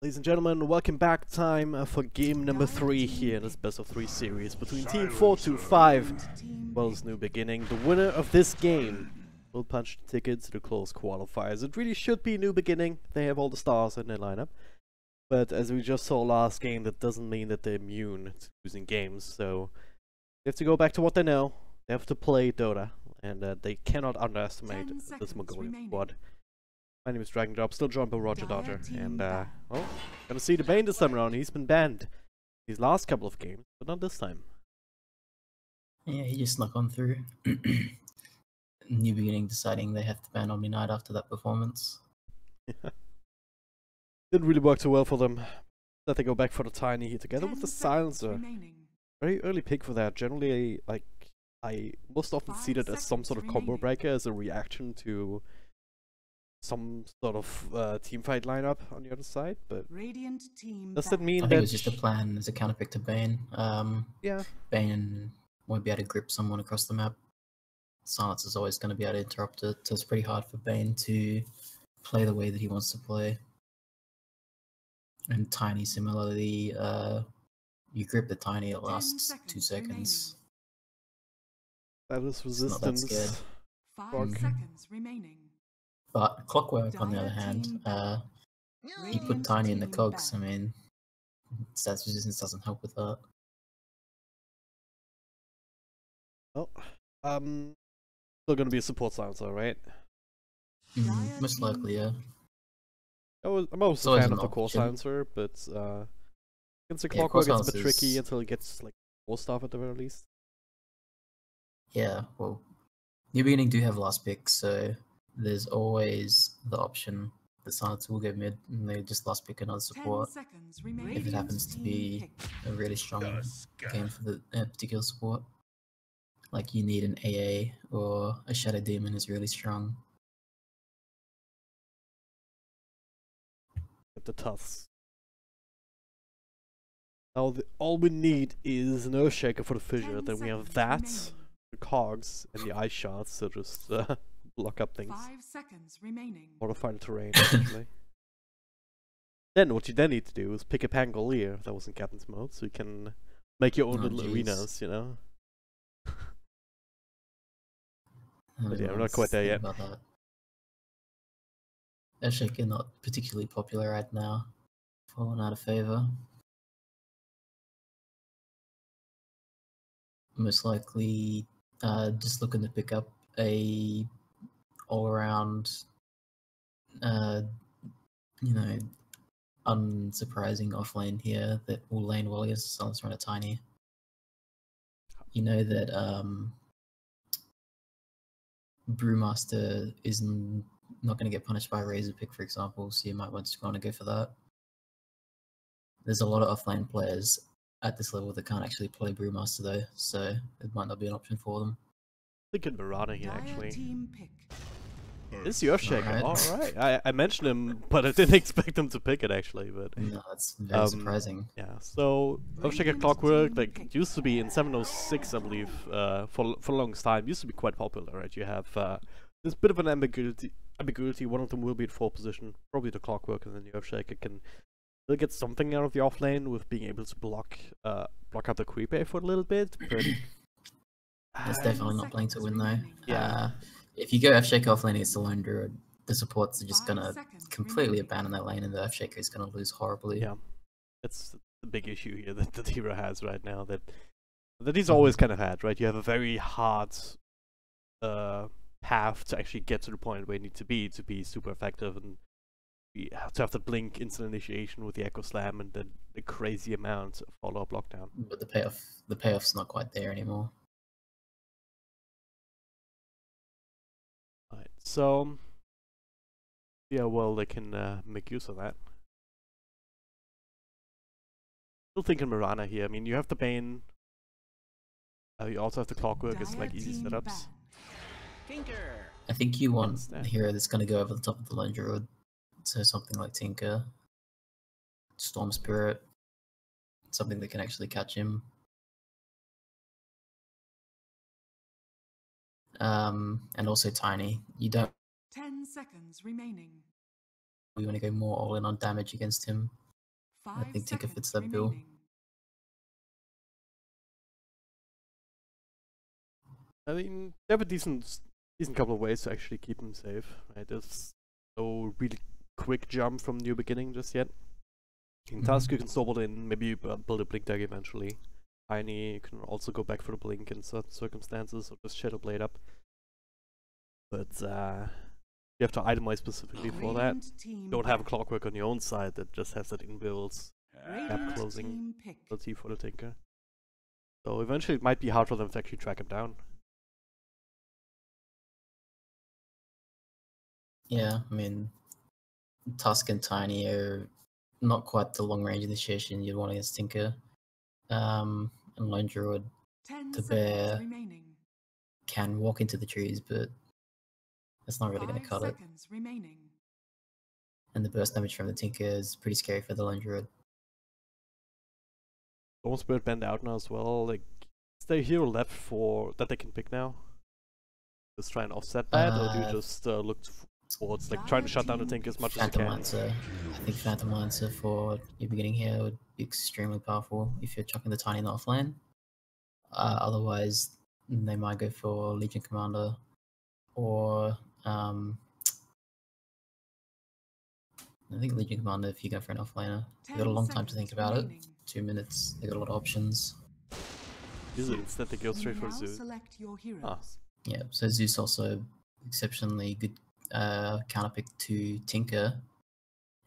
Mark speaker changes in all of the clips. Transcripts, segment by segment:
Speaker 1: Ladies and gentlemen, welcome back. Time for game number 3 here in this best of 3 series between Team 425 as well as New Beginning. The winner of this game will punch the ticket to the close qualifiers. It really should be New Beginning. They have all the stars in their lineup. But as we just saw last game, that doesn't mean that they're immune to losing games. So they have to go back to what they know. They have to play Dota. And they cannot underestimate this Mongolian squad. My name is Dragon Drop, still joined by Roger Dodger, and well, gonna see the Bane this time around. He's been banned these last couple of games, but not this time.
Speaker 2: Yeah, he just snuck on through. New Beginning deciding they have to ban Omni Knight after that performance.
Speaker 1: Didn't really work too well for them. That they go back for the Tiny here together with the Silencer. Very early pick for that. Generally, like, I most often see that as some sort of combo breaker as a reaction to some sort of team fight lineup on the other side, but does that mean
Speaker 2: I
Speaker 1: that
Speaker 2: think it was just a plan as a counterpick to Bane.
Speaker 1: Yeah,
Speaker 2: Bane won't be able to grip someone across the map. Silence is always going to be able to interrupt it, so it's pretty hard for Bane to play the way that he wants to play. And Tiny, similarly, you grip the Tiny, it lasts 2 seconds.
Speaker 1: That is resistance.
Speaker 2: It's not that scared.
Speaker 3: 5 seconds remaining.
Speaker 2: But Clockwork, on the other hand, you put Tiny in the cogs, I mean, stats resistance doesn't help with that.
Speaker 1: Well, still gonna be a support silencer, right?
Speaker 2: Most likely, yeah.
Speaker 1: I'm also a fan of the core silencer, but against the Clockwork it's a bit tricky until it gets like more stuff at the very least.
Speaker 2: Yeah, well, New Beginning do have last pick, so there's always the option the silencer will go mid and they just last pick another support if it happens to be a really strong game for the particular support. Like you need an AA or a Shadow Demon is really strong.
Speaker 1: The Tuffs. Now all we need is an Earthshaker for the fissure, then we have that, the cogs, and the ice shots, so just block up things.
Speaker 3: 5 seconds remaining.
Speaker 1: Modify the terrain, actually. Then what you then need to do is pick a Pangolier that was in Captain's mode, so you can make your own little arenas, you know? But yeah, we're not quite there yet.
Speaker 2: Earthshaker not particularly popular right now. Fallen out of favor. Most likely just looking to pick up a all-around, you know, unsurprising offlane here that will lane well against the Silencer and a Tiny. You know that Brewmaster is not going to get punished by a Razor Pick, for example, so you might want to go for that. There's a lot of offlane players at this level that can't actually play Brewmaster though, so it might not be an option for them.
Speaker 1: Thinking Mirana here actually. It's the Earthshaker. Alright. I mentioned him, but I didn't expect him to pick it actually, but
Speaker 2: no, that's very surprising.
Speaker 1: Yeah, so Earthshaker Clockwork, like, used to be in 706, I believe, for the longest time, used to be quite popular, right? You have this bit of an ambiguity. One of them will be at 4th position, probably the Clockwork, and then the Earthshaker can still get something out of the offlane with being able to block out the creeper for a little bit, but
Speaker 2: it's definitely not playing to win though. Yeah. If you go Earthshaker offlane against the Lone Druid, the supports are just gonna completely abandon that lane and the Earthshaker is gonna lose horribly.
Speaker 1: Yeah. That's the big issue here that the hero has right now, that he's always kind of had, right? You have a very hard path to actually get to the point where you need to be super effective, and you have to have the blink instant initiation with the Echo Slam and then the crazy amount of follow-up lockdown.
Speaker 2: But the payoff's not quite there anymore.
Speaker 1: Alright, so yeah, well, they can make use of that. Still thinking Mirana here. I mean, you have the Bane. You also have the Clockwork. It's like easy setups.
Speaker 2: I think you want a hero that's going to go over the top of the Lone Druid. So something like Tinker, Storm Spirit, something that can actually catch him. And also Tiny. You don't.
Speaker 3: 10 seconds remaining.
Speaker 2: We want to go more all in on damage against him. I think Tinker fits that bill.
Speaker 1: I mean, they have a decent couple of ways to actually keep him safe. Right? There's no really quick jump from new beginning just yet. In Tusk, you can snowball in, maybe you build a blink deck eventually. Tiny, you can also go back for the blink in certain circumstances, or just Shadow Blade up. But you have to itemize specifically for that. You don't have a Clockwork on your own side that just has that inbuilt gap closing ability for the Tinker. So eventually it might be hard for them to actually track him down.
Speaker 2: Yeah, I mean, Tusk and Tiny are not quite the long range initiation you'd want against Tinker. And Lone Druid, the bear can walk into the trees, but that's not really going to cut it. And the burst damage from the Tinker is pretty scary for the Lone Druid.
Speaker 1: Storm Spirit banned out now as well. Like, is there a hero left for that they can pick now? Just try and offset that, or do you just look towards like trying to shut down the Tinker as much as you can?
Speaker 2: Lancer. I think Phantom Lancer for your beginning here would be extremely powerful if you're chucking the Tiny in the offlane. Otherwise, they might go for Legion Commander or I think Legion Commander if you go for an offlaner. You've got a long time to think about it. 2 minutes, they've got a lot of options.
Speaker 1: Usually instead they go straight for Zeus.
Speaker 2: Yeah, so Zeus also exceptionally good counterpick to Tinker.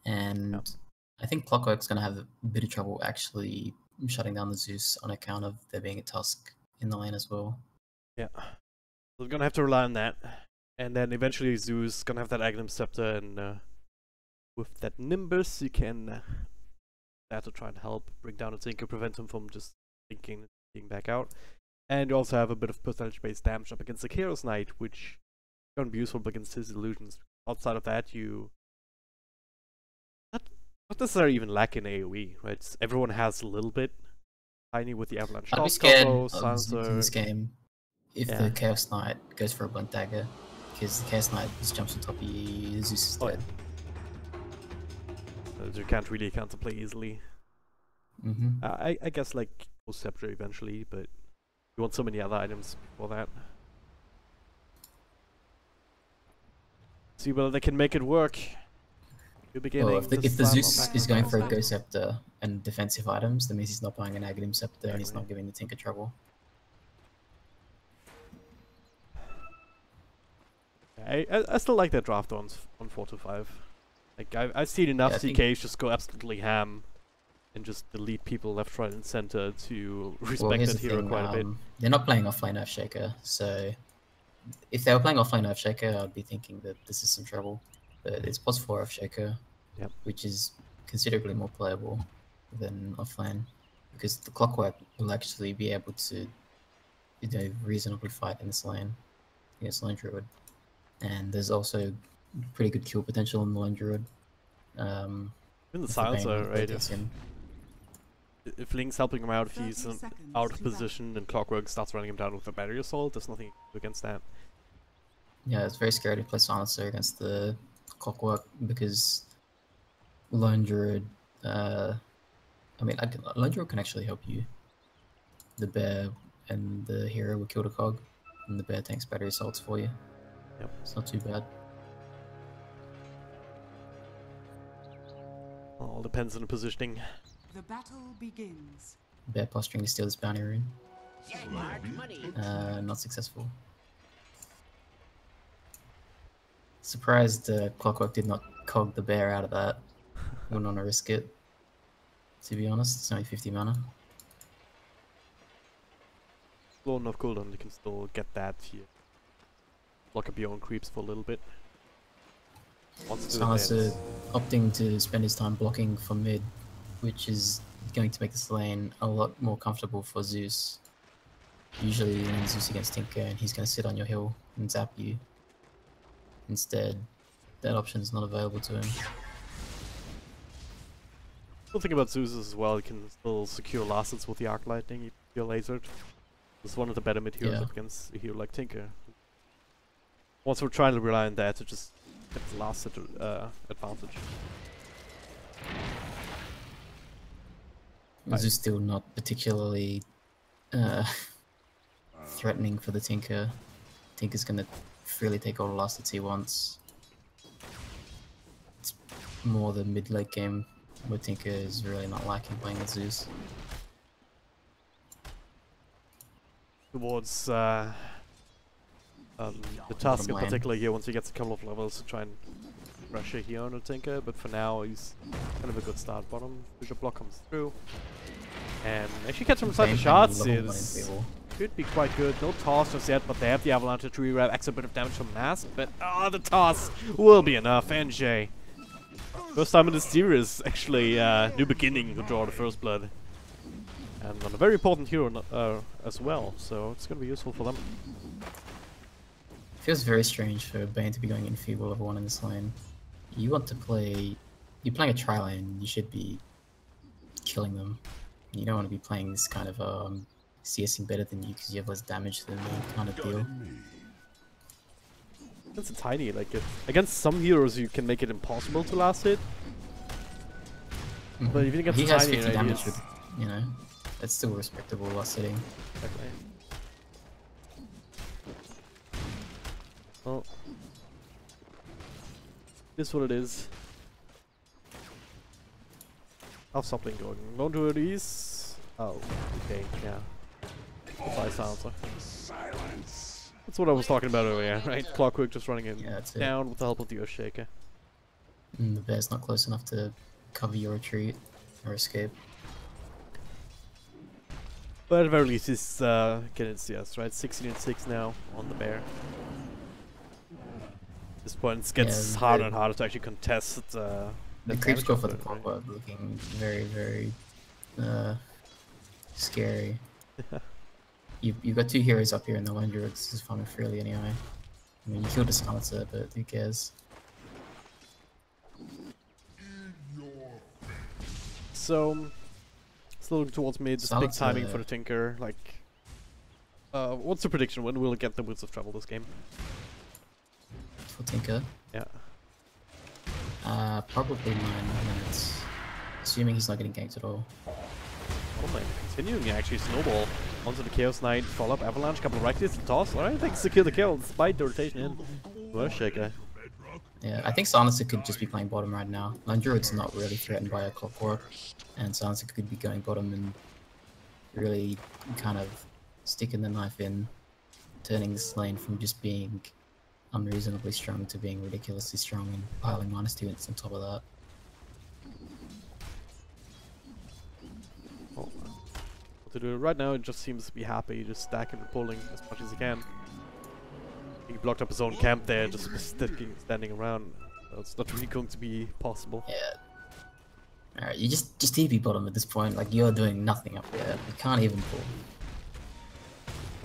Speaker 2: And I think Clockwork's going to have a bit of trouble actually shutting down the Zeus on account of there being a Tusk in the lane as well.
Speaker 1: Yeah. We're going to have to rely on that. And then eventually Zeus is going to have that Aghanim Scepter, and with that Nimbus you can have to try and help bring down the Tinker, prevent him from just thinking being back out. And you also have a bit of percentage-based damage up against the Chaos Knight, which is going to be useful against his illusions. Outside of that, you not necessarily even lack in AoE, right? Everyone has a little bit. Tiny with the Avalanche
Speaker 2: I'd be
Speaker 1: Shock
Speaker 2: scared
Speaker 1: combo,
Speaker 2: of
Speaker 1: Silencer.
Speaker 2: in this game if the Chaos Knight goes for a Blunt Dagger, because the Chaos Knight just jumps on top of you, Zeus is dead.
Speaker 1: You can't really counterplay easily. I guess like Ghost Scepter eventually, but you want so many other items before that. See whether they can make it work.
Speaker 2: Well, if the Zeus is going for a Ghost Scepter and defensive items, that means he's not buying an Aghanim Scepter and he's not giving the Tinker trouble.
Speaker 1: I still like that draft on 4 to 5. Like I've seen enough CKs just go absolutely ham and just delete people left, right, and center to respect that hero quite a bit.
Speaker 2: They're not playing offlane Earthshaker, so if they were playing offlane Earthshaker, I'd be thinking that this is some trouble. But it's +4 Earthshaker, which is considerably more playable than offlane, because the Clockwork will actually be able to, reasonably fight in this lane against Lone Druid. And there's also pretty good kill potential in the Lone Druid.
Speaker 1: In the Silencer, right? If Link's helping him out, if he's out of position and Clockwork starts running him down with a Battery Assault, there's nothing against that.
Speaker 2: Yeah, it's very scary to play Silencer against the Clockwork because Lone Druid, Lone Druid can actually help you. The bear and the hero will kill the cog, and the bear tanks Battery Assaults for you.
Speaker 1: Yep.
Speaker 2: It's not too bad.
Speaker 1: All depends on the positioning.
Speaker 3: The battle begins.
Speaker 2: Bear posturing to steal this bounty rune. Not successful. Surprised Clockwork did not cog the bear out of that. Wouldn't want to risk it. To be honest, it's only 50 mana.
Speaker 1: Low enough cooldown, you can still get that here. Lock up your own creeps for a little bit.
Speaker 2: Silencer opting to spend his time blocking for mid, which is going to make this lane a lot more comfortable for Zeus. Usually you lane Zeus against Tinker and he's going to sit on your hill and zap you. Instead, that option is not available to him.
Speaker 1: The thing about Zeus as well, you can still secure last hits with the Arc Lightning if you're lasered. It's one of the better mid heroes up against a hero like Tinker. Once we're trying to rely on that to just get the last hit advantage.
Speaker 2: This is still not particularly threatening for the Tinker. Tinker's gonna freely take all the last hits he wants. It's more the mid-late game where Tinker is really not liking playing with Zeus.
Speaker 1: Towards the task in particular here, once he gets a couple of levels to try and pressure here on the Tinker, but for now he's kind of a good start bottom. Bishop block comes through. And actually catch him inside the shots is could be quite good. No toss just yet, but they have the avalanche to re-grab, extra bit of damage from Mask, but the toss will be enough. NJ. First time in the series, actually, new beginning to draw the first blood. And on a very important hero as well, so it's gonna be useful for them.
Speaker 2: Feels very strange for Bane to be going in feeble level 1 in this lane. You want to play... You're playing a tri-lane, you should be killing them. You don't want to be playing this kind of CSing better than you because you have less damage than me kind of deal.
Speaker 1: It's a tiny, like, against some heroes you can make it impossible to last hit. But if you get
Speaker 2: he has
Speaker 1: tiny
Speaker 2: 50 damage with, you know, that's still respectable last hitting.
Speaker 1: Exactly. Well, this is what it is. How's something going? Don't do these. Oh, okay, yeah. Goodbye, silencer. That's what I was talking about earlier, right? Clockwork just running in down with the help of the Earthshaker.
Speaker 2: The bear's not close enough to cover your retreat or escape.
Speaker 1: But at the very least, he's getting CS, right? 16 and 6 now on the bear. At this point, it gets harder and harder to actually contest.
Speaker 2: The creeps go for the clockwork, looking very, very scary. You've got two heroes up here, and the lone druid's just farming freely anyway. I mean, you killed a silencer, but who cares?
Speaker 1: So, still towards mid, just big timing for the Tinker. Like, what's the prediction? When will it get the Woods of Trouble this game?
Speaker 2: For Tinker?
Speaker 1: Yeah.
Speaker 2: Probably 9 minutes. Assuming he's not getting ganked at all.
Speaker 1: Oh man, continuing actually snowball onto the Chaos Knight, follow up avalanche, couple of right clicks, toss. Alright, thanks to kill the kill despite the rotation in. Earthshaker.
Speaker 2: Yeah, I think Silencer could just be playing bottom right now. Landruid's not really threatened by a clockwork, and Silencer could be going bottom and really kind of sticking the knife in, turning this lane from just being unreasonably strong to being ridiculously strong and piling -2 ints on top of that.
Speaker 1: Oh, what to do right now? It just seems to be happy, just stacking and pulling as much as he can. He blocked up his own camp there, just standing around. It's not really going to be possible.
Speaker 2: Yeah. Alright, you just TP bottom at this point. Like, you're doing nothing up there. You can't even pull.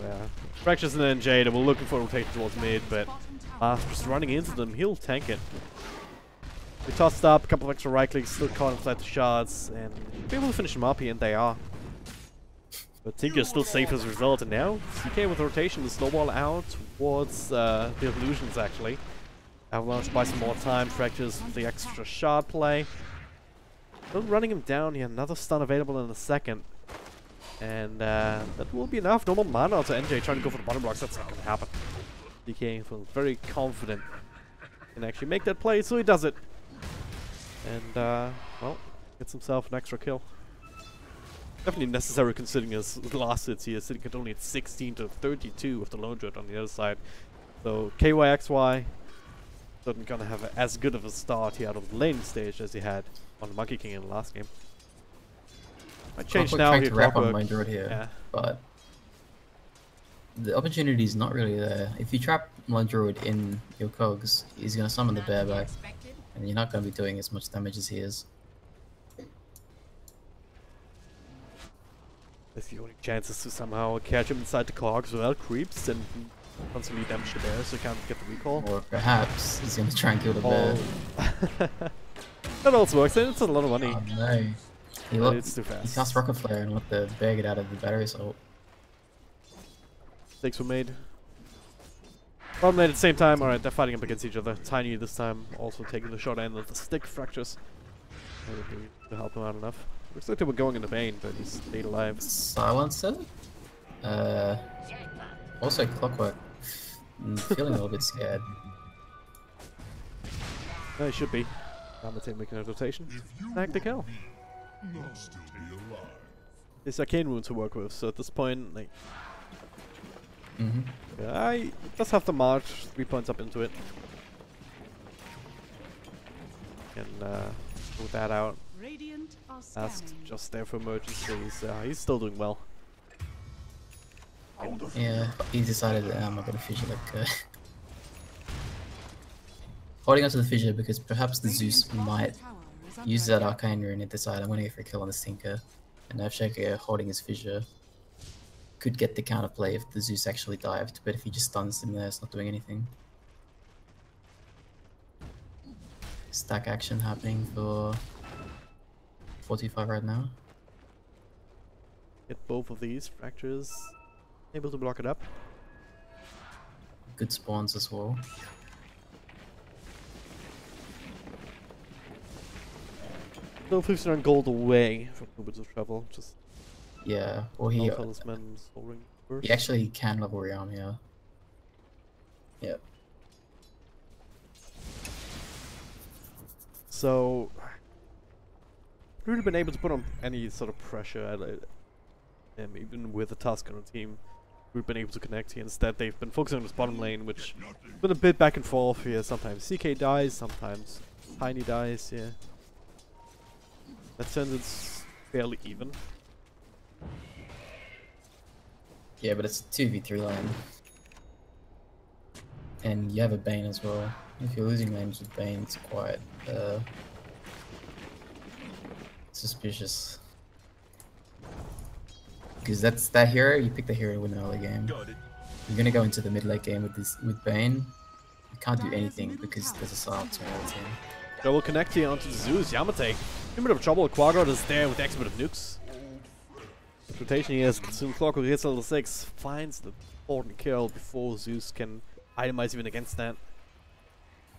Speaker 1: Yeah. Fractures and then Jade, we're looking for a rotation towards mid, but just running into them, he'll tank it. We tossed up, a couple of extra right clicks, still caught inside the shots, and be able to finish them up here, and they are. But Tinker's still safe as a result, and now CK with rotation, the snowball out towards the illusions actually. Avalanche buys some more time, Fractures with the extra shot play. Still running him down here, another stun available in a second. And that will be enough. Normal mana to NJ trying to go for the bottom blocks, that's not going to happen. DK feels very confident can actually make that play, so he does it. And, well, gets himself an extra kill. Definitely necessary considering his last hits here, sitting at only at 16 to 32 with the lone druid on the other side. So KYXY isn't gonna have as good of a start here out of the lane stage as he had on Monkey King in the last game. Might change now here,
Speaker 2: Clockwork. Yeah. But the opportunity is not really there. If you trap Lone Druid in your cogs, he's gonna summon the bear back, and you're not gonna be doing as much damage as he is.
Speaker 1: That's the only chances to somehow catch him inside the cogs without creeps and constantly damage the bear so he can't get the recall.
Speaker 2: Or perhaps he's gonna try and kill the bear.
Speaker 1: That also works, and it's a lot of money.
Speaker 2: Oh no.
Speaker 1: It's too fast.
Speaker 2: He cast Rocket Flare and let the bear get out of the battery assault.
Speaker 1: Mistakes were made. Problem at the same time, alright, they're fighting up against each other. Tiny this time, also taking the short end of the stick. Fractures. To help him out enough. Looks like they were going in the vein, but he stayed alive.
Speaker 2: Silencer? Also Clockwork. Feeling a little bit scared.
Speaker 1: No, he should be. Yamate making a rotation. Snag the kill. There's arcane rune to work with, so at this point, like... yeah, I just have to march 3 points up into it. Can move that out. Ask just there for emergencies. He's still doing well.
Speaker 2: Yeah, he decided I'm not gonna fissure like holding onto the fissure because perhaps the Zeus might use that arcane rune and decide I'm gonna go for a kill on the Tinker. And Shaker holding his fissure could get the counterplay if the Zeus actually dived, but if he just stuns him there, it's not doing anything. Stack action happening for 425 right now.
Speaker 1: Get both of these fractures. Able to block it up.
Speaker 2: Good spawns as well.
Speaker 1: No 59 gold away from the Woods of Travel. Just
Speaker 2: yeah, well he actually can level around here. Yep.
Speaker 1: So really been able to put on any sort of pressure at him, even with the Tusk on the team. We've been able to connect here. Instead, they've been focusing on this bottom lane, which has been a bit back and forth here. Sometimes CK dies, sometimes Tiny dies, yeah. That sense it's fairly even.
Speaker 2: Yeah, but it's a 2v3 lane. And you have a Bane as well. If you're losing lanes with Bane, it's quite suspicious. Because that's that hero, you pick the hero to win an early game. You're gonna go into the mid late game with Bane. You can't do anything because there's a silencer on the team.
Speaker 1: Double connect here onto Zeus. Yamate in a bit of trouble. Quadrant is there with the expert of nukes. Rotation here as soon Clockwork hits level 6, finds the important kill before Zeus can itemize even against that.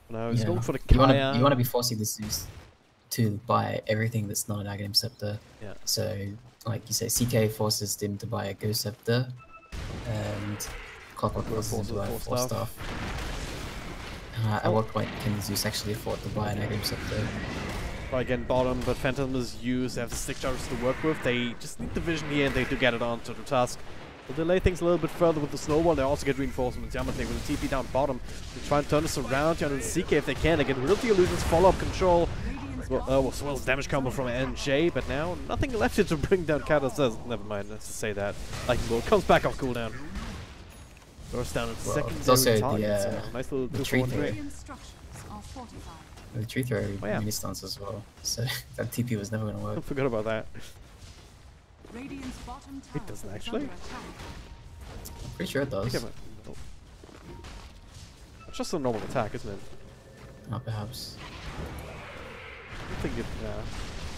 Speaker 1: Now he's going for the Kaya.
Speaker 2: You wanna be forcing the Zeus to buy everything that's not an Aghanim Scepter.
Speaker 1: Yeah.
Speaker 2: So like you say, CK forces him to buy a Ghost Scepter, and Clockwork forces him to buy 4 stuff. At what point can Zeus actually afford to buy an Aghanim Scepter?
Speaker 1: Try again bottom, but Phantom is used. They have the stick charges to work with. They just need the vision here and they do get it onto the Tusk. They'll delay things a little bit further with the snowball. They also get reinforcements. Yamate with the TP down bottom. They try and turn this around here on the CK if they can. They get rid of the illusions, follow up control. As well as damage combo from NJ, but now nothing left here to bring down Kata says. Never mind, let's just say that. Lightning Bolt comes back off cooldown. Burst down at second.
Speaker 2: It's also
Speaker 1: nice little
Speaker 2: the tree throw. The tree throw mini stance as well. So that TP was never gonna work.
Speaker 1: I forgot about that. It doesn't actually.
Speaker 2: I'm pretty sure it does.
Speaker 1: It's just a normal attack, isn't it?
Speaker 2: Oh, perhaps.
Speaker 1: I think it,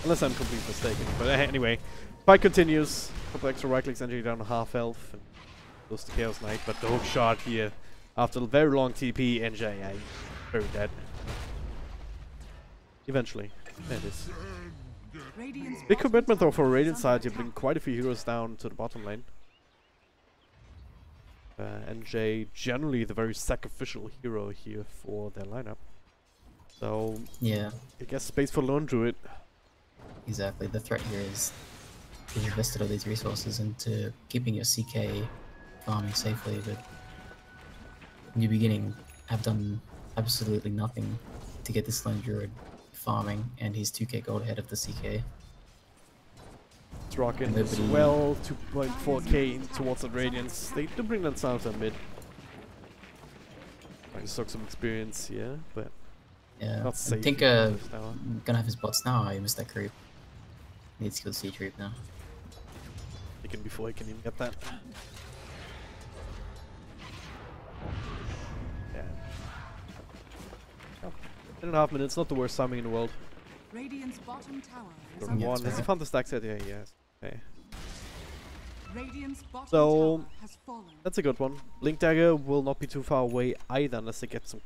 Speaker 1: unless I'm completely mistaken. But anyway, fight continues. Couple extra right clicks, NJ down to half health, and goes to Chaos Knight. But the hook shot here, after a very long TP, NJ, very dead. Eventually, there it is. Big commitment though for Radiant side. You've been quite a few heroes down to the bottom lane. NJ generally the very sacrificial hero here for their lineup. So
Speaker 2: yeah,
Speaker 1: I guess space for Lone Druid.
Speaker 2: Exactly. The threat here is you've invested all these resources into keeping your CK farming safely, but in the beginning have done absolutely nothing to get this Lone Druid farming, and he's 2k gold ahead of the CK.
Speaker 1: It's rocking as well, 2.4k towards the Radiance. They do bring that sound to mid. Trying to suck some experience here, but
Speaker 2: yeah,
Speaker 1: not safe.
Speaker 2: I think gonna have his bots now. I missed that creep. Needs to kill C creep now.
Speaker 1: Taken before he can even get that. Yeah. Oh, 10.5 minutes, not the worst timing in the world.
Speaker 3: Radiant's bottom tower is
Speaker 1: Turn 1. Has he found the stack set? Yeah, yes. Okay.
Speaker 3: Radiant's bottom
Speaker 1: So
Speaker 3: tower has fallen.
Speaker 1: that's a good one. Blink Dagger will not be too far away either unless they get some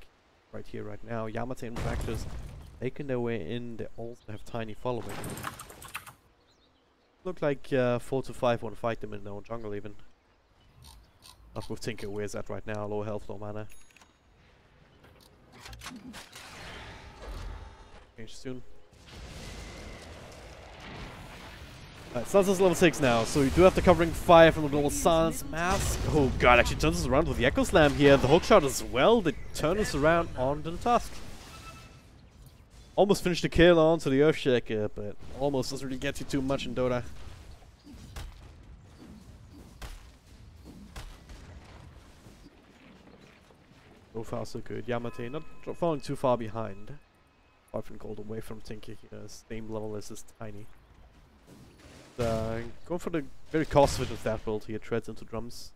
Speaker 1: right here, right now. Yamate and Fractures making their way in. They also have Tiny following. Look like 4 to 5 want to fight them in their own jungle even. Not with Tinker, where's that right now? Low health, low mana. Change soon. Alright, Sansa's level 6 now, so we do have the covering fire from the Global Silence Mask. Oh god, actually turns us around with the Echo Slam here. The hookshot as well. They turn us around onto the Tusk. Almost finished the kill onto the Earthshaker, but almost doesn't really get you too much in Dota. So far so good. Yamate not falling too far behind. Often called away from Tinker here. Same level as this Tiny. Going for the very cost efficient that build here. Treads into drums.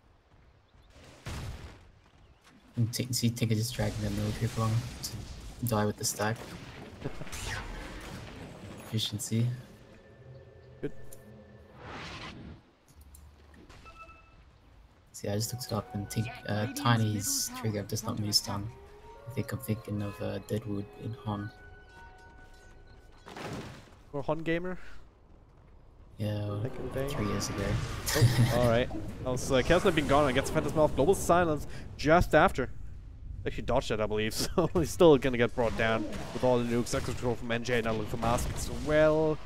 Speaker 2: And see Tinker just dragging that military along to die with the stack. Efficiency.
Speaker 1: Good.
Speaker 2: See, I just looked it up and Tiny's trigger does not move stun. I think I'm thinking of Deadwood in Hon.
Speaker 1: Or Hon Gamer?
Speaker 2: Yeah,
Speaker 1: Back in the day.
Speaker 2: 3 years ago.
Speaker 1: Oh, alright. Also, Kessler been gone and gets Phantasm off Global Silence just after. Actually dodged it, I believe, so he's still gonna get brought down with all the nukes. Extra control from NJ, now looking for Mask as well.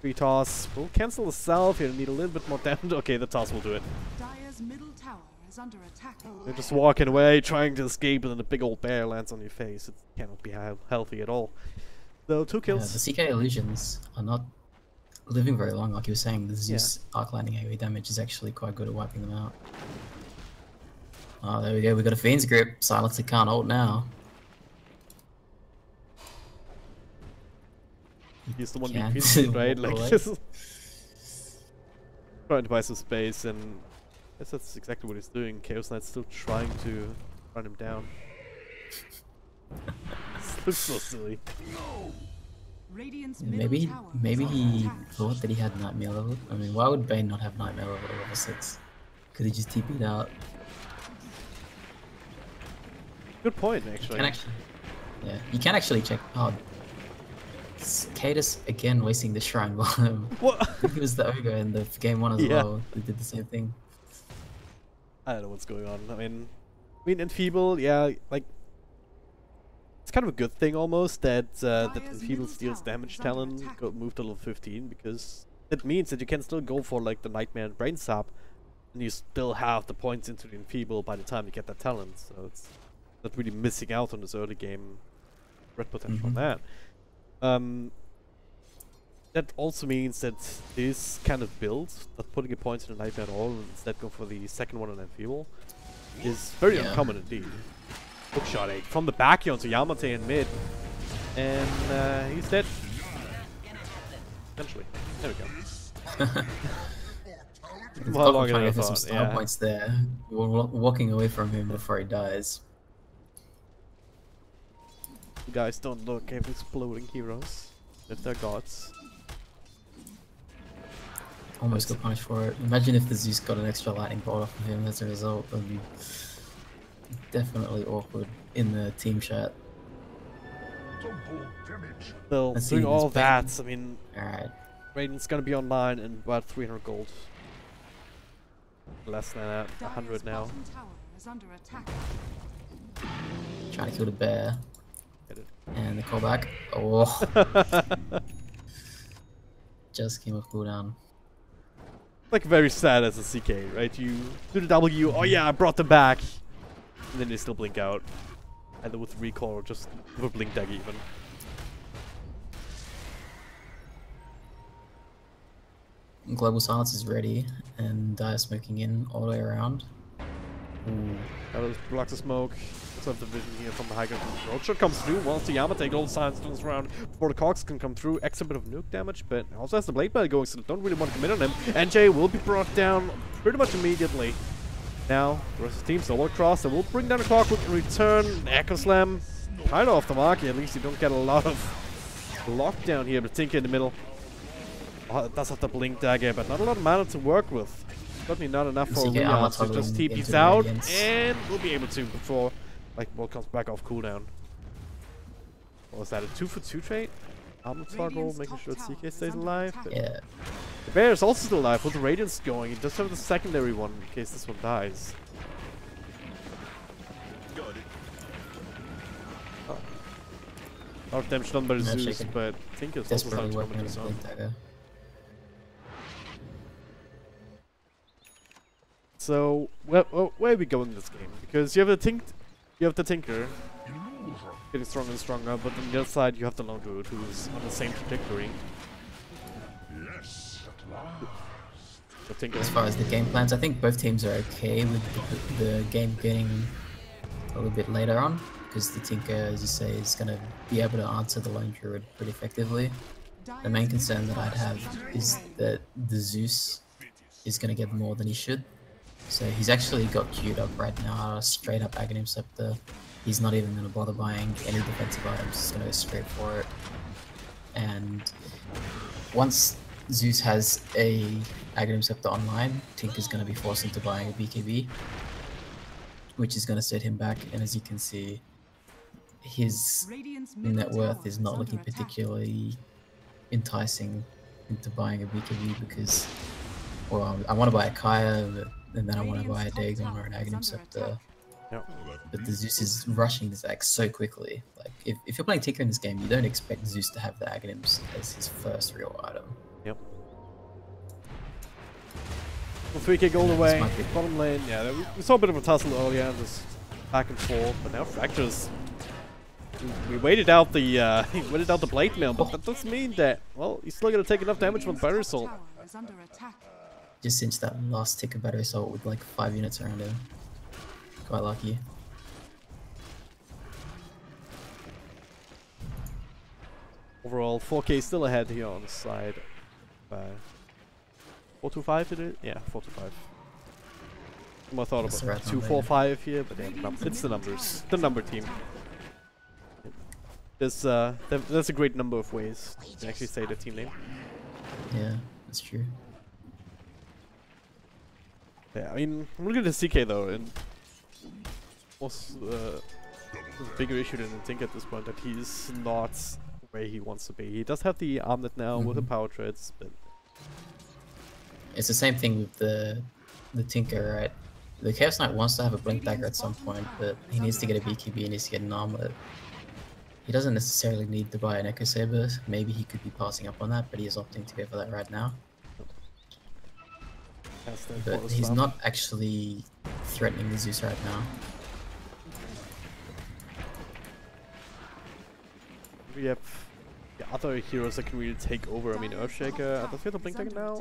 Speaker 1: Free toss. We'll cancel the self here, need a little bit more damage. Okay, the toss will do it.
Speaker 3: Dire's middle tower is under attack.
Speaker 1: They're just walking away, trying to escape, and then a big old bear lands on your face. It cannot be healthy at all. So, 2 kills.
Speaker 2: The CK illusions are not living very long, like you were saying. The Zeus arc lightning AoE damage is actually quite good at wiping them out. Oh, there we go. We got a Fiend's Grip. Silencer can't ult now.
Speaker 1: He's the one
Speaker 2: Yeah.
Speaker 1: being pissed, right? Like,
Speaker 2: Right.
Speaker 1: just trying to buy some space, and I guess that's exactly what he's doing. Chaos Knight's still trying to run him down. This looks so silly.
Speaker 3: Radiant's
Speaker 2: Maybe
Speaker 3: middle tower
Speaker 2: maybe
Speaker 3: is under
Speaker 2: he
Speaker 3: attack.
Speaker 2: thought that he had Nightmare level. I mean, why would Bane not have Nightmare level at level 6? Could he just TP'd out?
Speaker 1: Good point,
Speaker 2: You
Speaker 1: actually.
Speaker 2: can actually, yeah, you can actually check. Oh, Cadus again wasting the shrine while
Speaker 1: What?
Speaker 2: I think it was the ogre in the game 1 as
Speaker 1: Yeah.
Speaker 2: well. They did the same thing.
Speaker 1: I don't know what's going on. I mean, Enfeeble, yeah, like, it's kind of a good thing almost that that Enfeeble steals damage talent moved to level 15, because it means that you can still go for like the Nightmare and Brain Sap, and you still have the points into the Enfeeble by the time you get that talent. So it's not really missing out on this early game red potential on that. That also means that this kind of build, not putting a point in the Nightmare at all, and instead go for the second one on Enfeeble, is very uncommon indeed. Hookshot 8 from the back here onto Yamate in mid, and he's dead. Eventually. There we go. Well, longer than I
Speaker 2: Some
Speaker 1: thought,
Speaker 2: style
Speaker 1: yeah.
Speaker 2: points there. We're walking away from him before he dies.
Speaker 1: You guys don't look at exploding heroes, if they're gods.
Speaker 2: Almost got punished for it. Imagine if the Zeus got an extra lightning bolt off of him as a result. That would be definitely awkward in the team chat.
Speaker 1: Still,
Speaker 2: Let's
Speaker 1: doing
Speaker 2: see,
Speaker 1: all
Speaker 2: this
Speaker 1: that, I mean,
Speaker 2: Alright.
Speaker 1: Raiden's gonna be online in about 300 gold. Less than that, 100
Speaker 3: Dire's
Speaker 1: now.
Speaker 3: bottom tower is under attack.
Speaker 2: Trying to kill the bear.
Speaker 1: Get it.
Speaker 2: And the callback. Oh. Just came off cooldown.
Speaker 1: Like very sad as a CK, right? You do the W, oh yeah, I brought them back, and then they still blink out, either with recall or just with a blink dagger even.
Speaker 2: Global Silence is ready, and Dire smoking in all the way around.
Speaker 1: Ooh. That was blocks the smoke. Let's have the vision here from the high ground. Roadshow comes through, wants the Yamate Global Silence turns around before the Cogs can come through. Extra bit of nuke damage, but also has the Blade Bell going, so they don't really want to commit on him. NJ will be brought down pretty much immediately. Now, the rest of the team solo across, and we'll bring down the Clockwork in return. Echo Slam, kind of off the mark. At least you don't get a lot of lockdown here, but Tinker in the middle. Oh, it does have the Blink Dagger, but not a lot of mana to work with. Certainly not enough for Leon, so just TP's out, and we'll be able to before like what comes back off cooldown. What was that, a 2-for-2 trade? Armored Toggle, making sure CK stays alive. But
Speaker 2: Yeah.
Speaker 1: The bear is also still alive with the radiance going. He does have the secondary one in case this one dies. Oh. A lot of damage done by the Zeus, but I think it's also starting to come into his own. So where are we going in this game? Because you have the Tinker getting stronger and stronger, but on the other side you have the Lone Druid who's on the same trajectory.
Speaker 4: Yes, at last.
Speaker 1: The Tinker.
Speaker 2: As far as the game plans, I think both teams are okay with the game getting a little bit later on, because the Tinker, as you say, is going to be able to answer the Lone Druid pretty effectively. The main concern that I'd have is that the Zeus is going to get more than he should. So he's actually got queued up right now, straight up Aghanim Scepter. He's not even going to bother buying any defensive items, he's going to go straight for it. And once Zeus has a Aghanim Scepter online, Tinker's going to be forced into buying a BKB, which is going to set him back. And as you can see, his net worth is not looking particularly enticing into buying a BKB because, well, I want to buy a Kaya, and then I want to buy a Dagon or an Aghanim Scepter.
Speaker 1: Yep.
Speaker 2: But the Zeus is rushing this Ag so quickly. Like, if you're playing Tinker in this game, you don't expect Zeus to have the Aghanims as his first real item.
Speaker 1: Yep. Well, 3K all the way, bottom lane, yeah, we saw a bit of a tussle earlier, just back and forth, but now Fractures. We waited out the Blade Mail, but that doesn't mean that, well, he's still gonna take enough damage from Battery Assault.
Speaker 2: Just cinched that last tick of Battery Assault with like 5 units around him. Quite lucky.
Speaker 1: Overall, 4K still ahead here on the side. 425 did it? Yeah, 425. I thought about
Speaker 2: right
Speaker 1: 245 here, but yeah, it's the numbers. The number team. There's a great number of ways to actually say the team name.
Speaker 2: Yeah, that's true.
Speaker 1: Yeah, I mean, I'm looking at the CK though, and what's the bigger issue than I think at this point that he's not where he wants to be. He does have the armlet now with the power treads, but
Speaker 2: it's the same thing with the Tinker, right? The Chaos Knight wants to have a Blink Dagger at some point, but he needs to get a BKB, he needs to get an armlet. He doesn't necessarily need to buy an Echo Saber. Maybe he could be passing up on that, but he is opting to go for that right now. But he's not actually threatening the Zeus right now.
Speaker 1: We have the other heroes that can really take over. I mean, Earthshaker, does he have the Blink Dagger now?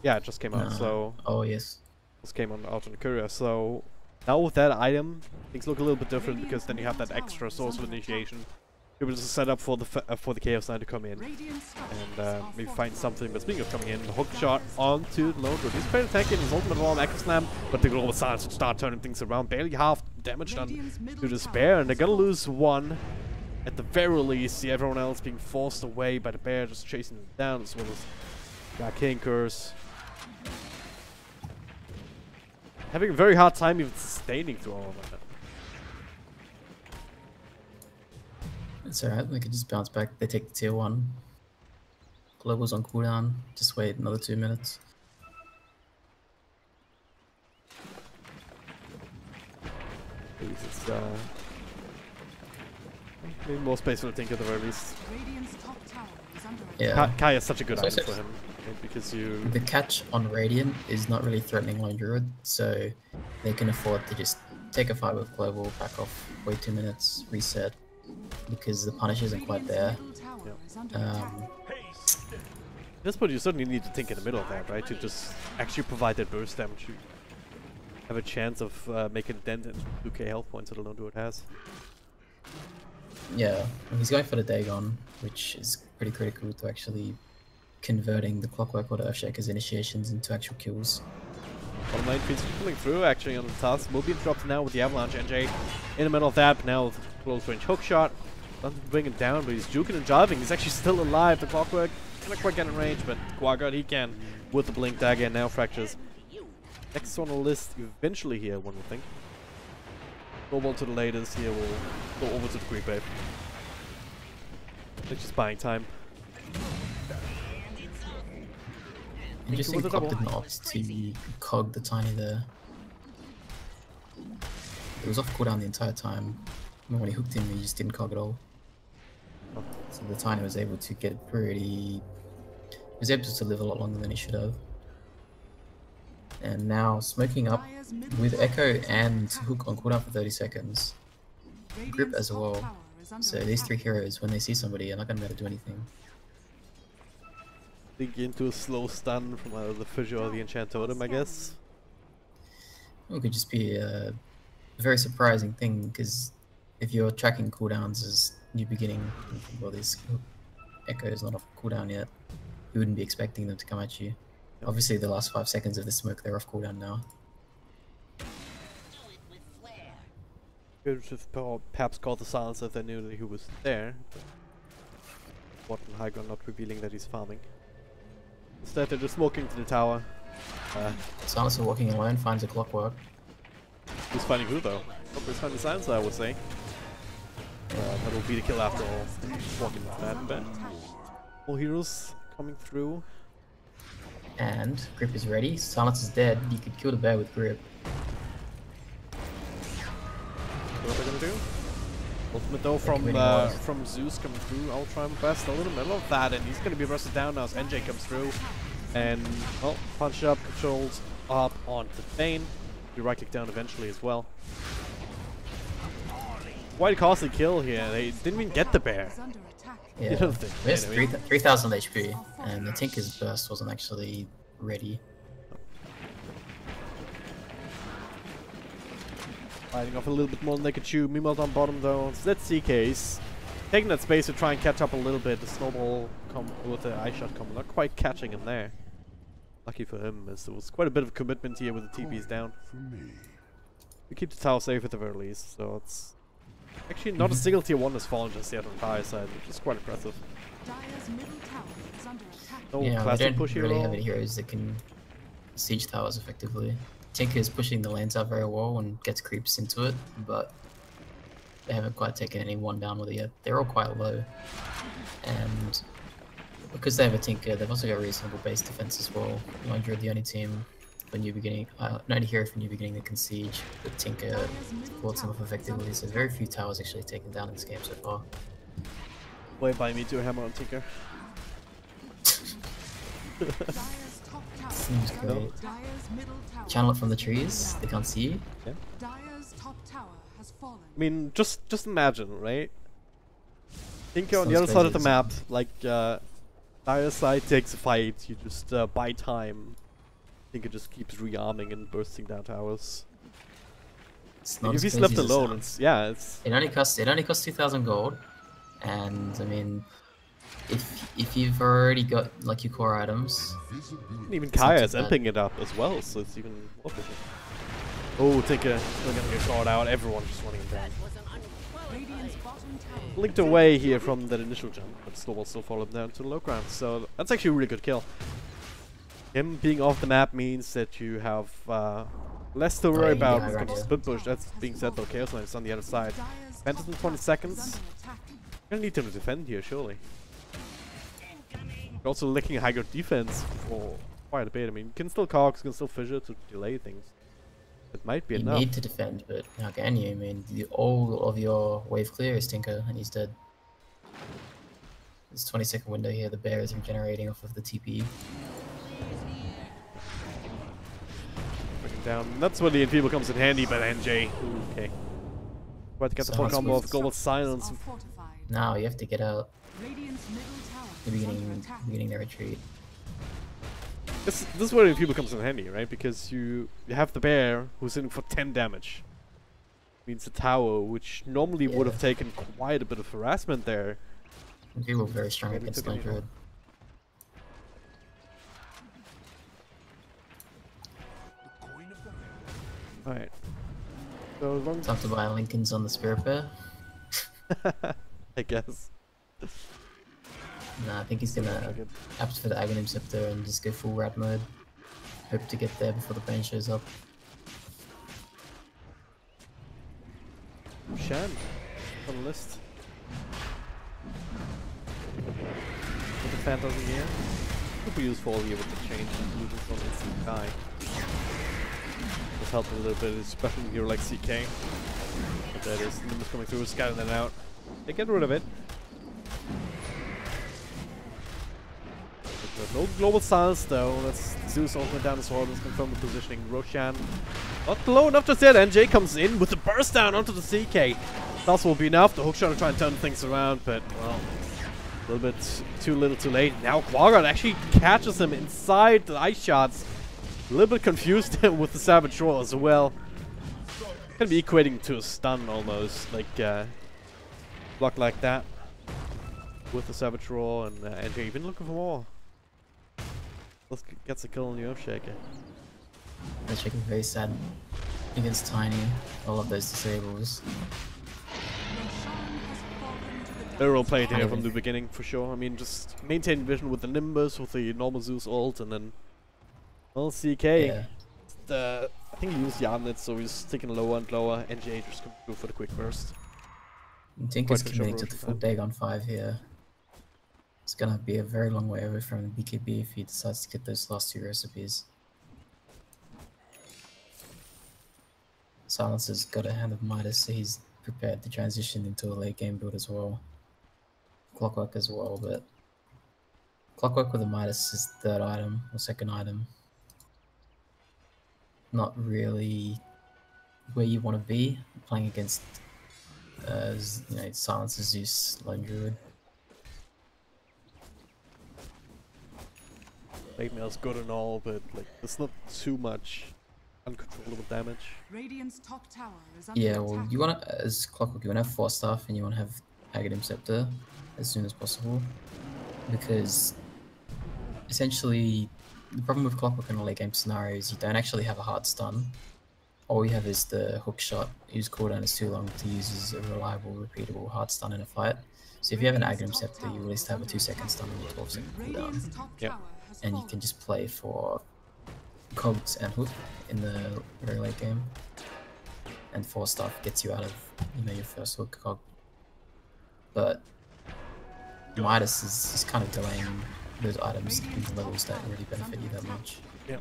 Speaker 1: Yeah, it just came out, so...
Speaker 2: Oh, yes.
Speaker 1: Just came out on the courier, so... Now with that item, things look a little bit different because then you have that extra source of initiation. You're able to set up for the Chaos Knight to come in and maybe find something. But speaking of coming in, the hook shot onto the Lone Druid. He's pretty attacking his ultimate alarm, Echo Slam, but they're going to start turning things around. Barely half damage done to Despair, and they're gonna lose one. At the very least, see everyone else being forced away by the bear, just chasing them down, as well as Dark Kinkers. Having a very hard time even sustaining through all of that.
Speaker 2: It's alright, they can just bounce back. They take the tier 1. Global's on cooldown. Just wait another 2 minutes.
Speaker 1: It's maybe more space for the Tinker at the very least.
Speaker 2: Yeah.
Speaker 1: Kai is such a good item for him. Because
Speaker 2: the catch on Radiant is not really threatening Lone Druid, so they can afford to just take a fight with Global, back off, wait 2 minutes, reset, because the punish isn't quite there.
Speaker 1: At this point, you certainly need to think in the middle of that, right? To just actually provide that burst damage. You have a chance of making a dent in 2k health points that the Lone Druid has.
Speaker 2: Yeah, he's going for the Dagon, which is pretty critical to actually converting the Clockwork or the Earthshaker's initiations into actual kills.
Speaker 1: Bottom lane feeds pulling through actually on the task. Will be interrupted now with the Avalanche. NJ in the middle of that, but now with close range hook shot. Doesn't bring him down, but he's juking and jiving. He's actually still alive. The Clockwork cannot quite get in range, but Quagga he can with the Blink Dagger, and now Fractures. Next on the list eventually here, one would think. Snowball to the latest here, will go over to the Creep Wave. They're just buying time.
Speaker 2: Interesting Clock didn't opt to cog the Tiny there. It was off cooldown the entire time. When he hooked him, he just didn't cog at all. So the Tiny was able to get pretty... He was able to live a lot longer than he should have. And now smoking up with Echo and Hook on cooldown for 30 seconds. Grip as well. So these three heroes, when they see somebody, are not going to be able to do anything.
Speaker 1: Link into a slow stun from either the Fissure or the Enchant Totem, I guess.
Speaker 2: It could just be a very surprising thing, because if you're tracking cooldowns as new beginning, well, this Echo is not off cooldown yet, you wouldn't be expecting them to come at you. Obviously, the last 5 seconds of the smoke, they're off cooldown now.
Speaker 1: Could have perhaps called the silence if they knew that he was there. What and Hygron not revealing that he's farming. Instead, they're just walking to the tower.
Speaker 2: Silencer walking alone finds a Clockwork.
Speaker 1: Who's finding who though? Oh, he's finding Silencer, I would say. That will be the kill after all. Walking with that, but all heroes coming through.
Speaker 2: And Grip is ready. Silence is dead. You could kill the bear with Grip.
Speaker 1: What they're gonna do? Ultimate though from Zeus coming through. I'll try my best a little middle of that, and he's gonna be rusted down now as NJ comes through. And well, punch up, controls up onto Thane. You right click down eventually as well. Quite a costly kill here. They didn't even get the bear.
Speaker 2: Yeah, there's 3,000 HP, and I think his burst wasn't actually ready.
Speaker 1: Fighting off a little bit more than they could chew. Meanwhile on bottom though, that's CK's. Taking that space to try and catch up a little bit. The snowball with the ice shot coming, not quite catching him there. Lucky for him, as there was quite a bit of commitment here with the TPs down. We keep the tower safe at the very least, so it's actually not a single tier 1 has fallen just yet on the high side, which is quite impressive. No
Speaker 2: yeah, we
Speaker 1: classic
Speaker 2: don't
Speaker 1: push
Speaker 2: really
Speaker 1: hero.
Speaker 2: have any heroes that can siege towers effectively. Tinker is pushing the lanes out very well and gets creeps into it, but they haven't quite taken any one down with it yet. They're all quite low, and because they have a Tinker, they've also got reasonable base defense as well. Mind you, the only team for new beginning, only hero for new beginning that can siege the Tinker supports them off effectively. So very few towers actually taken down in this game so far.
Speaker 1: Wait by me to a hammer on Tinker.
Speaker 2: Seems great. Channel it from the trees. They can't see you.
Speaker 1: Yeah. I mean, just imagine, right? Tinker on the other side of the map, like Dire's side takes a fight, you just buy time. Tinker just keeps rearming and bursting down towers. If he's left alone, it's
Speaker 2: it only costs 2,000 gold, and I mean, if you've already got like your core items,
Speaker 1: and even Kaya is amping it up as well, so it's even more efficient. Oh, Tinker still gonna get caught out. Everyone's just running him down. Linked away here from that initial jump, but Snowball still followed down to the low ground. So that's actually a really good kill. Him being off the map means that you have less to worry about when it comes to split push. That's being said though, Chaos Knight is on the other side. Phantom's in 20 seconds. Gonna need him to defend here, surely. You're also licking high ground defense for quite a bit. I mean, you can still cogs, you can still fissure to delay things. It might be enough.
Speaker 2: You need to defend, but how can you? I mean, all of your wave clear is Tinker, and he's dead. There's a 20-second window here. The bear is regenerating off of the TP.
Speaker 1: Breaking down. That's when the Enfeeble comes in handy, but NJ. Ooh, okay. About to get the full combo of Global Silence.
Speaker 2: Now you have to get out. The beginning their retreat.
Speaker 1: This is where the Enfeeble comes in handy, right? Because you have the bear who's in for 10 damage. Means the tower, which normally would have taken quite a bit of harassment there.
Speaker 2: Enfeeble very strong against Stone Druid.
Speaker 1: Alright. So long
Speaker 2: time to buy Lincolns on the Spirit Bear.
Speaker 1: I guess.
Speaker 2: Nah, I think he's gonna opt for the Aghanim Scepter and just go full rat mode. Hope to get there before the pain shows up.
Speaker 1: Shan on the list. With the Phantasm here. Could be useful here with the change and moving from instant guy. Just help a little bit, especially in a hero like CK. But that is Nimbus coming through, scouting that out. They get rid of it. No global silence though. That's Zeus ultimate down as well. Let's confirm the positioning. Roshan not low enough just yet. NJ comes in with the burst down onto the CK. That will be enough. The hookshot to try and turn things around, but well, a little bit too little too late. Now Quagga actually catches him inside the ice shots. A little bit confused with the Savage Roar as well. Gonna be equating to a stun almost, like block like that with the Savage Roar, and NJ even looking for more. Let's get the kill on the Earthshaker.
Speaker 2: That's looking very sad against Tiny. All of those disables.
Speaker 1: Very well played here from the beginning for sure. I mean, just maintain vision with the Nimbus, with the normal Zeus ult, and then well, CK.
Speaker 2: Yeah.
Speaker 1: I think he used Jan, so he's taking lower and lower. NJ just coming through for the quick burst.
Speaker 2: Tinker's committing to the full Dagon 5 here. It's gonna be a very long way away from BKB if he decides to get those last 2 recipes. Silencer's got a hand of Midas, so he's prepared to transition into a late game build as well. Clockwork as well, but Clockwork with a Midas is third item or second item. Not really where you want to be playing against, you know, Silencer, Zeus, Lone Druid.
Speaker 1: Late mail's good and all, but like there's not too much uncontrollable damage.
Speaker 3: Radiant's top tower is under
Speaker 2: Yeah, well,
Speaker 3: attack.
Speaker 2: you want to, as Clockwork, you want to have Force Staff and you want to have Aghanim Scepter as soon as possible, because essentially the problem with Clockwork in a late game scenario is you don't actually have a hard stun. All you have is the hook shot, whose cooldown is too long to use as a reliable, repeatable hard stun in a fight. So if you have an Aghanim Scepter, you at least have a 2-second stun and a 12-second cooldown.
Speaker 3: Radiant's top
Speaker 1: Yep.
Speaker 3: tower has
Speaker 2: And you
Speaker 3: fallen.
Speaker 2: can just play for Cogs and Hook in the very late game. And Force Staff gets you out of, you know, your first Hook Cog. But Midas is kind of delaying those items into levels that really benefit you that much.
Speaker 1: Yeah.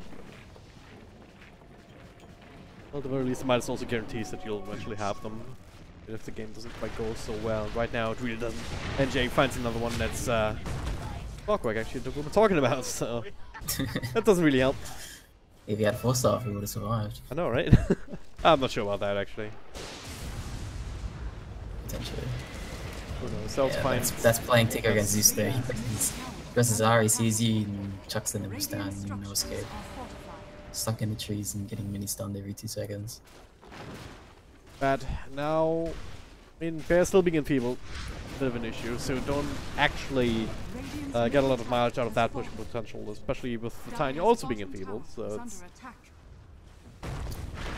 Speaker 1: Well, at the very least, the Midas also guarantees that you'll eventually have them, even if the game doesn't quite go so well. Right now, it really doesn't. NJ finds another one that's Clockwork, actually, that we were talking about, so that doesn't really help.
Speaker 2: If he had Force Staff, he would have survived,
Speaker 1: I know, right? I'm not sure about that, actually.
Speaker 2: potentially.
Speaker 1: Who knows? That was
Speaker 2: Yeah,
Speaker 1: fine.
Speaker 2: that's playing Tinker against Zeus there. He presses R, he sees you and chucks the Nimbus down, and no escape. Stuck in the trees and getting mini stunned every 2 seconds.
Speaker 1: But now, I mean, they're still being enfeebled. Bit of an issue, so don't actually get a lot of mileage out of that pushing potential, especially with the Tiny also being enfeebled. So it's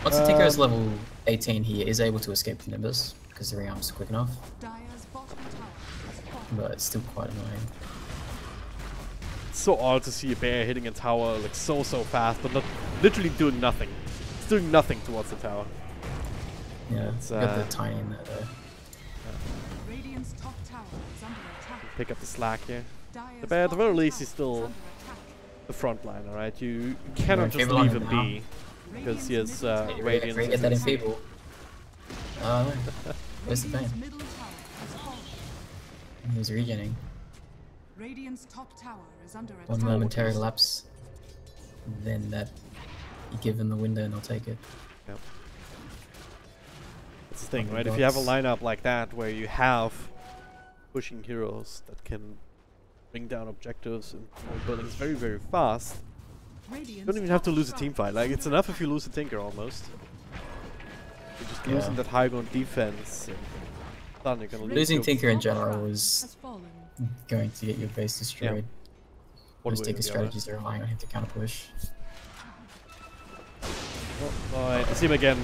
Speaker 2: Once the Tinker is level 18, he is able to escape the Nimbus because the rearm's quick enough,
Speaker 3: Dire's bottom tower has fallen.
Speaker 2: but it's still quite annoying.
Speaker 1: so odd to see a bear hitting a tower like so fast, but not literally doing nothing. It's doing nothing towards the tower.
Speaker 2: Yeah,
Speaker 1: It's,
Speaker 2: got the Tiny in there though.
Speaker 3: Radiant's top tower is under attack.
Speaker 1: Pick up the slack here.
Speaker 3: Dire's
Speaker 1: The bear at the very
Speaker 3: bottom
Speaker 1: least is
Speaker 3: tower
Speaker 1: still
Speaker 3: under attack.
Speaker 1: the frontliner, right? You cannot just
Speaker 2: enfeeble on
Speaker 1: leave
Speaker 2: him
Speaker 1: him
Speaker 2: now.
Speaker 1: be because he has
Speaker 2: Ready
Speaker 1: radiance.
Speaker 2: to get that enfeeble. Oh no. Where's the pain?
Speaker 3: Radiant's middle tower has fallen.
Speaker 2: He was regenerating.
Speaker 3: Radiant's top tower is under attack.
Speaker 2: One momentary lapse, then that you give them the window and they'll take it.
Speaker 1: Yep. That's the thing,
Speaker 2: Oh my
Speaker 1: right? If you have a
Speaker 2: gods.
Speaker 1: lineup like that where you have pushing heroes that can bring down objectives and buildings very fast, you don't even have to lose a team fight. Like, it's enough if you lose a Tinker almost. You're just
Speaker 2: Yeah.
Speaker 1: losing that high ground defense, and then you're gonna lose.
Speaker 2: Losing
Speaker 1: your-
Speaker 2: Tinker in general is
Speaker 3: Has fallen.
Speaker 2: going to get your base destroyed.
Speaker 1: one
Speaker 2: Most
Speaker 1: way or
Speaker 2: Tinker
Speaker 1: the other.
Speaker 2: strategies are relying on him to counter push.
Speaker 1: Oh, alright, I see him again.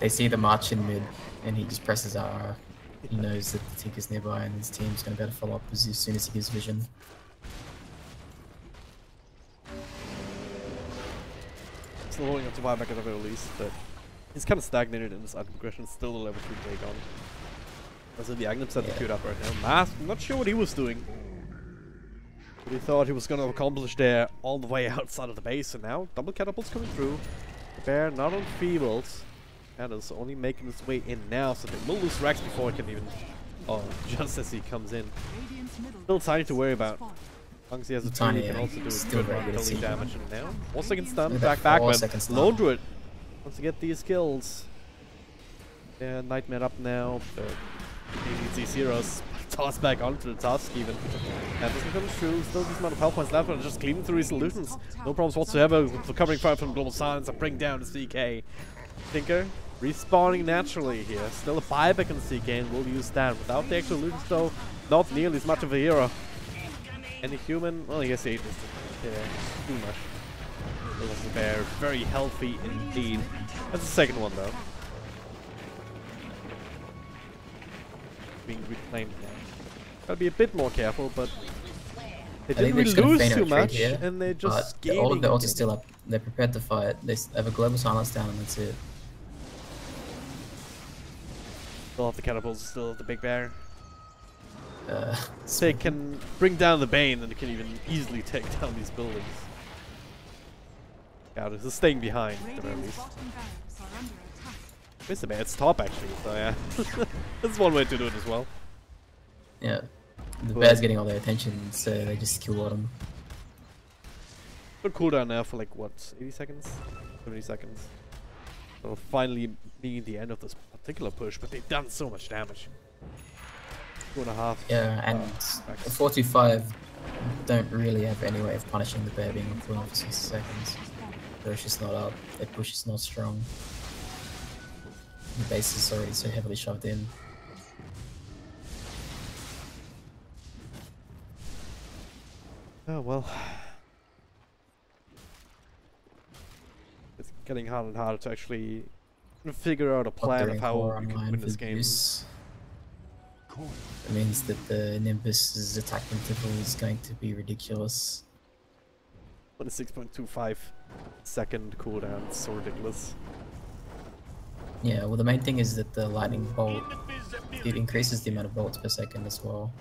Speaker 2: They see the march in mid, and he just presses R. He knows that the Tinker's nearby, and his team's going to be able to follow up as soon as he gives vision.
Speaker 1: Still holding up to buyback at the very least, but he's kind of stagnated in his item progression. Still a level 3 Dagon. Also the Aghanim set the queued up right now. Mask, I'm not sure what he was doing. He thought he was going to accomplish there all the way outside of the base, and now double catapults coming through. The bear not enfeebled, and is only making his way in now, so they will lose Rex before he can even... Oh, just as he comes in. Still tiny to worry about. As long as he has a tool, he can also do good killing damage. And now, 1 second stun, back, but Lone Druid wants to get these kills. Yeah, Nightmare up now, but he needs these heroes. Toss back onto the task even. That doesn't come true, still this amount of health points left, but just cleaning through resolutions. No problems whatsoever with recovering fire from Global Silence and bring down the CK. Tinker respawning naturally here. Still a buyback in the CK and we'll use that. Without the actual illusions though, not nearly as much of a hero. Any human? Well, I guess 8 is too much. It was a bear. Very healthy indeed. That's the second one though. Being reclaimed now. Gotta be a bit more careful, but they didn't really lose too much, here, and they're just gaining.
Speaker 2: All of the ults are still up. They're prepared to fight. They have a global silence down, and that's it.
Speaker 1: Still have the catapults, still have the big bear. They can bring down the Bane, and they can even easily take down these buildings. Yeah, this is staying behind, at the very least. Where's the bear? It's top actually, so yeah. That's one way to do it as well.
Speaker 2: Yeah. The bear's getting all their attention, so they just kill them.
Speaker 1: Good cooldown now for like what, 80 seconds? 70 seconds. So finally being the end of this particular push, but they've done so much damage. 2.5.
Speaker 2: Yeah, and 425 don't really have any way of punishing the bear being on cooldown for 60 seconds. The rush is not up, their push is not strong. The base is already so heavily shoved in.
Speaker 1: Oh well. It's getting harder and harder to actually figure out a plan of how we can win this game.
Speaker 2: It means that the Nimbus's attack interval is going to be ridiculous.
Speaker 1: 26.25 second cooldown, it's so ridiculous.
Speaker 2: Yeah, well the main thing is that the lightning bolt, it increases the amount of bolts per second as well.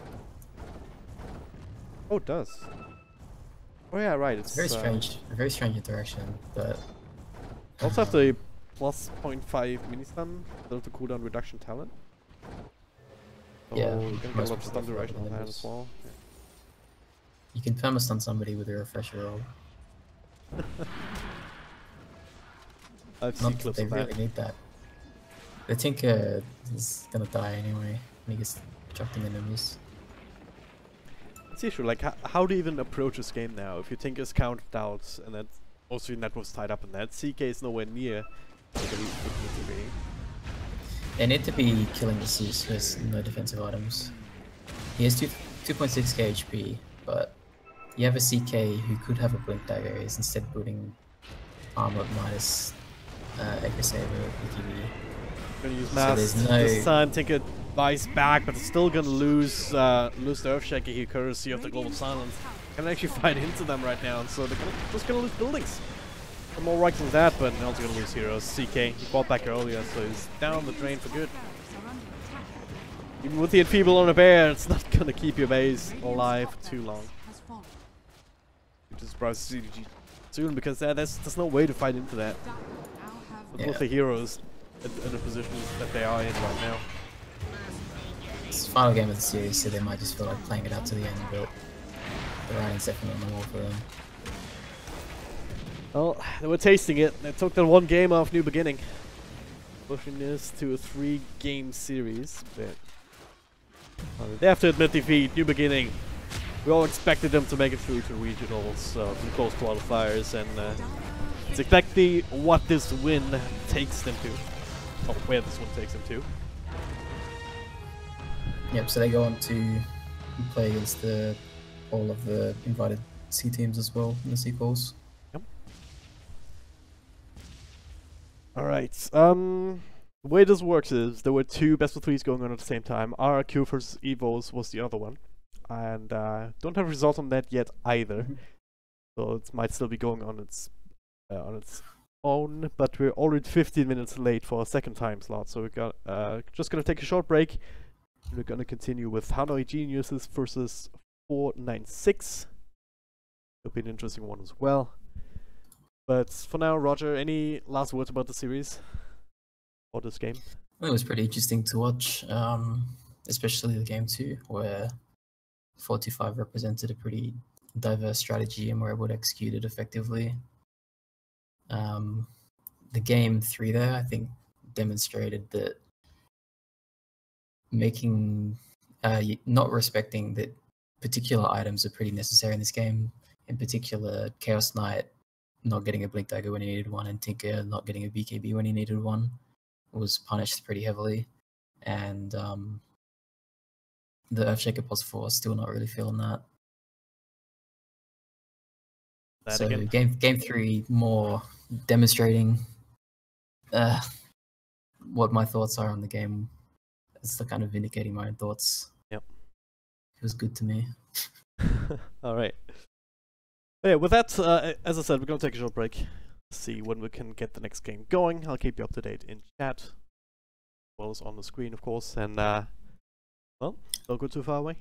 Speaker 1: Oh, it does. Oh yeah, right.
Speaker 2: It's very strange, a very strange interaction, but...
Speaker 1: Also have the plus 0.5 mini stun, the cooldown reduction talent. So
Speaker 2: yeah,
Speaker 1: you can get a lot of stun duration on that as well. Yeah.
Speaker 2: You can perma-stun somebody with a refresher roll.
Speaker 1: I've seen clips
Speaker 2: they
Speaker 1: of
Speaker 2: really
Speaker 1: that.
Speaker 2: need that. The Tinker is gonna die anyway when he gets chucked in the Nimbus.
Speaker 1: It's the issue, like how do you even approach this game now? If you think it's counted out and that also your network's tied up in that, CK is nowhere near where they need to be.
Speaker 2: They need to be killing the Zeus who has no defensive items. He has 2.6k HP, but you have a CK who could have a Blink Dagger, he's instead putting armor minus Echo Saber, ETB.
Speaker 1: Gonna use Mass
Speaker 2: so
Speaker 1: this time, take a Vice back, but they're still gonna lose the Earthshaker here courtesy of the Global Silence. Can actually fight into them right now, so they're just gonna lose buildings. They're more right than that, but they're also gonna lose heroes. CK, he fought back earlier, so he's down the drain for good. Even with the enfeeble on a bear, it's not gonna keep your base alive too long. You just browse CDG soon, because there's no way to fight into that. With both the heroes in the position that they are in right now.
Speaker 2: It's the final game of the series, so they might just feel like playing it out to the end, but the writing's definitely on the wall for them.
Speaker 1: Well, they were tasting it. They took that one game off New Beginning, pushing this to a 3-game series. But they have to admit defeat. New Beginning. We all expected them to make it through to regionals, to the close qualifiers, and it's exactly what this win takes them to. Oh, where this one takes them to.
Speaker 2: Yep, so they go on to play against all of the invited C teams as well in the sequels.
Speaker 1: Yep. Alright, the way this works is there were 2 best of 3s going on at the same time. RRQ vs Evos was the other one. And don't have a result on that yet either. So it might still be going on its own, but we're already 15 minutes late for a second time slot, so we're just gonna take a short break. We're gonna continue with Hanoi Geniuses versus 496. It'll be an interesting one as well. But for now, Roger, any last words about the series or this game?
Speaker 2: It was pretty interesting to watch, especially the game 2, where 4-5 represented a pretty diverse strategy and were able to execute it effectively. The game 3 there, I think, demonstrated that not respecting that particular items are pretty necessary in this game. In particular, Chaos Knight not getting a Blink Dagger when he needed one, and Tinker not getting a BKB when he needed one was punished pretty heavily. And the Earthshaker +4 still not really feeling that. So
Speaker 1: again.
Speaker 2: game 3 more demonstrating what my thoughts are on the game. It's the kind of vindicating my own thoughts.
Speaker 1: Yep.
Speaker 2: It was good to me.
Speaker 1: All right. Yeah, with that, as I said, we're going to take a short break. See when we can get the next game going. I'll keep you up to date in chat. As well as on the screen, of course. And, well, don't go too far away.